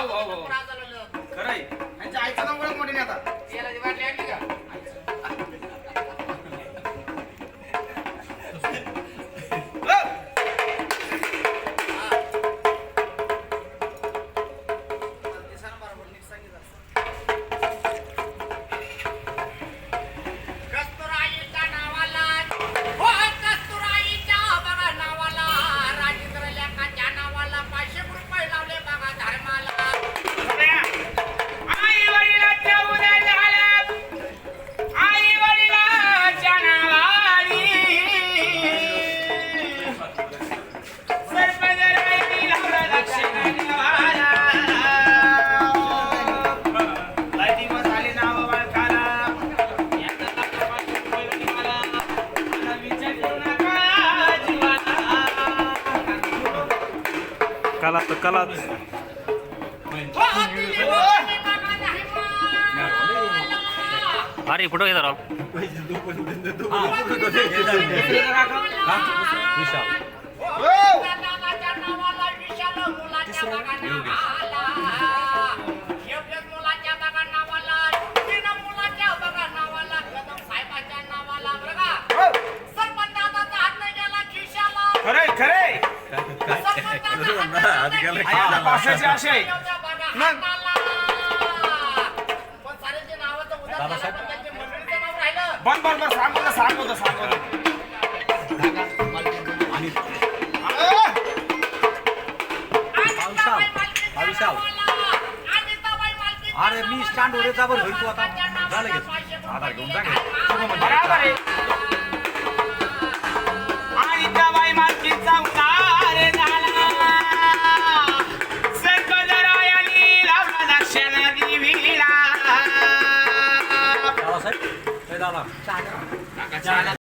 हाव हाव हाव खरंय यांच्या आईचं नाव ओळख मोठी नाही आता याला ती बाटली आणली का कला तर कलाच अरे फोटो घेता राव खरंय खरंय पाशाचे आशय मग बन बन बन सांग होतं सांग होतं सांग होतं अरे मी स्टँड वर येता बरं होईल तू आता झालं घेत आधार घेऊन जा बराबर आहे आणि त्या बाई मालकीचा उतार झाला सर्पदरायानी लावला दक्षिण देवीला साहेब दादा